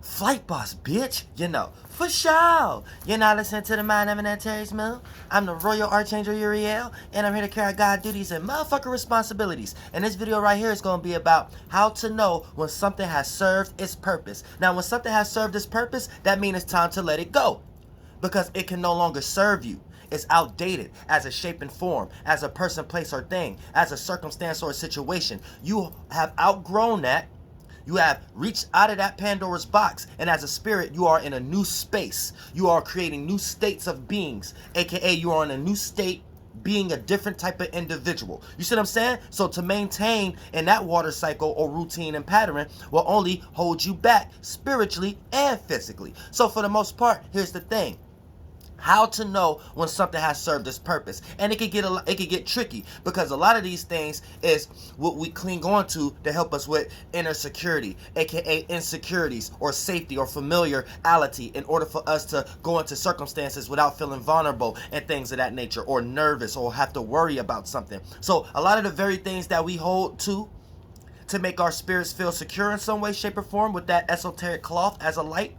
Flight boss, bitch. You know, for sure. You're not listening to the Mind Eminent Terry's Mill. I'm the Royal Archangel Uriel, and I'm here to carry out God duties and motherfucking responsibilities. And this video right here is going to be about how to know when something has served its purpose. Now, when something has served its purpose, that means it's time to let it go, because it can no longer serve you. It's outdated as a shape and form, as a person, place, or thing, as a circumstance or a situation. You have outgrown that. You have reached out of that Pandora's box, and as a spirit, you are in a new space. You are creating new states of beings, aka you are in a new state, being a different type of individual. You see what I'm saying? So to maintain in that water cycle or routine and pattern will only hold you back spiritually and physically. So for the most part, here's the thing. How to know when something has served its purpose. And it could get tricky, because a lot of these things is what we cling on to help us with inner security, aka insecurities or safety or familiarity, in order for us to go into circumstances without feeling vulnerable and things of that nature, or nervous, or have to worry about something. So a lot of the very things that we hold to make our spirits feel secure in some way, shape, or form, with that esoteric cloth as a light,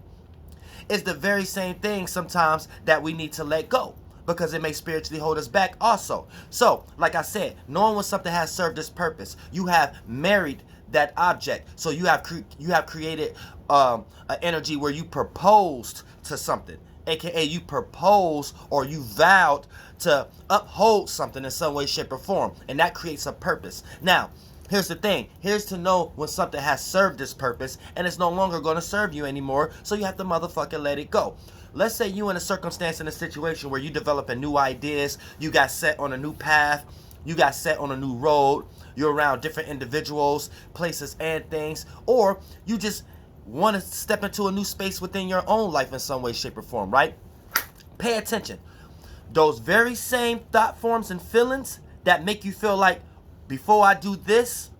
is the very same thing sometimes that we need to let go, because it may spiritually hold us back also. So, like I said, knowing when something has served its purpose, you have married that object. So you have created an energy where you proposed to something, aka you propose or you vowed to uphold something in some way, shape, or form, and that creates a purpose. Now, here's the thing. Here's to know when something has served its purpose and it's no longer going to serve you anymore, so you have to motherfucking let it go. Let's say you in a circumstance, in a situation where you developing new ideas, you got set on a new path, you got set on a new road, you're around different individuals, places, and things, or you just want to step into a new space within your own life in some way, shape, or form, right? Pay attention. Those very same thought forms and feelings that make you feel like, before I do this,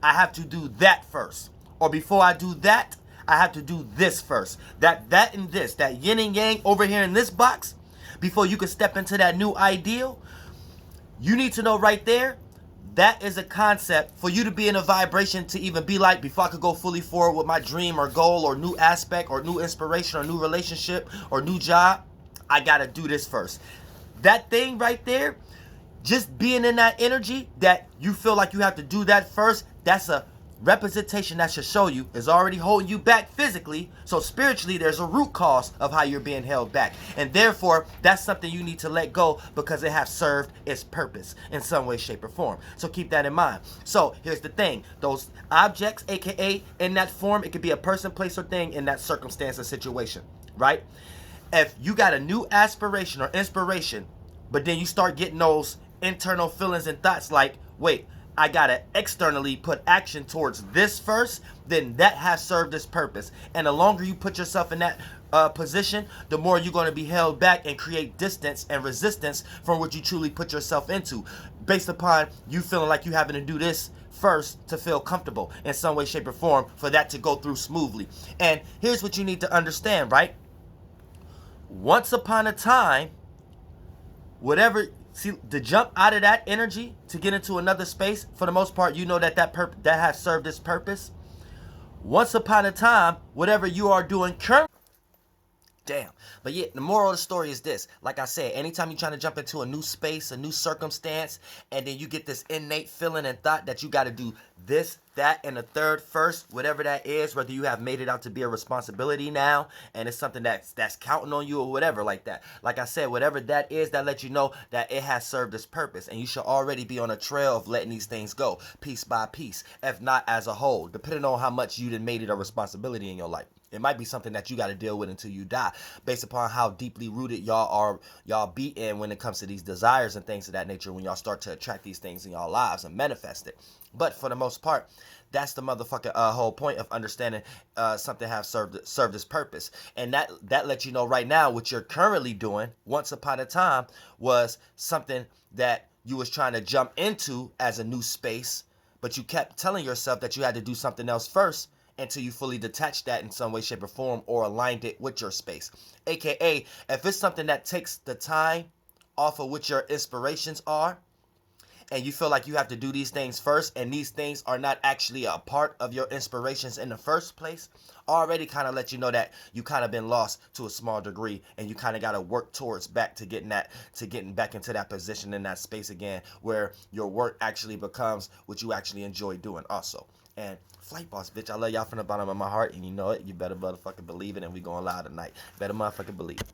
I have to do that first. Or before I do that, I have to do this first. That and this, that yin and yang over here in this box, before you can step into that new ideal, you need to know right there, that is a concept for you to be in a vibration to even be like, before I could go fully forward with my dream or goal or new aspect or new inspiration or new relationship or new job, I gotta do this first. That thing right there, just being in that energy that you feel like you have to do that first, that's a representation that should show you is already holding you back physically. So spiritually, there's a root cause of how you're being held back, and therefore that's something you need to let go, because it has served its purpose in some way, shape, or form. So keep that in mind. So here's the thing. Those objects, aka in that form, it could be a person, place, or thing in that circumstance or situation, right? If you got a new aspiration or inspiration, but then you start getting those internal feelings and thoughts like, wait, I gotta externally put action towards this first, then that has served its purpose. And the longer you put yourself in that position, the more you're going to be held back and create distance and resistance from what you truly put yourself into, based upon you feeling like you having to do this first to feel comfortable in some way, shape, or form, for that to go through smoothly. And here's what you need to understand, right? Once upon a time, whatever, see, to jump out of that energy to get into another space, for the most part, you know that has served its purpose. Once upon a time, whatever you are doing currently. Damn. But yeah, the moral of the story is this. Like I said, anytime you're trying to jump into a new space, a new circumstance, and then you get this innate feeling and thought that you got to do this, that, and the third first, whatever that is, whether you have made it out to be a responsibility now, and it's something that's counting on you or whatever like that. Like I said, whatever that is, that lets you know that it has served its purpose, and you should already be on a trail of letting these things go, piece by piece, if not as a whole, depending on how much you done made it a responsibility in your life. It might be something that you got to deal with until you die, based upon how deeply rooted y'all be in when it comes to these desires and things of that nature, when y'all start to attract these things in y'all lives and manifest it. But for the most part, that's the motherfucking whole point of understanding something have served its purpose. And that lets you know right now what you're currently doing, once upon a time, was something that you was trying to jump into as a new space, but you kept telling yourself that you had to do something else first, until you fully detach that in some way, shape, or form, or aligned it with your space. AKA, if it's something that takes the time off of what your inspirations are, and you feel like you have to do these things first, and these things are not actually a part of your inspirations in the first place, already kind of let you know that you kind of been lost to a small degree, and you kind of got to work towards back to getting back into that position in that space again, where your work actually becomes what you actually enjoy doing also. And Flight Boss, bitch, I love y'all from the bottom of my heart, and you know it. You better motherfucking believe it, and we going live tonight. Better motherfucking believe it.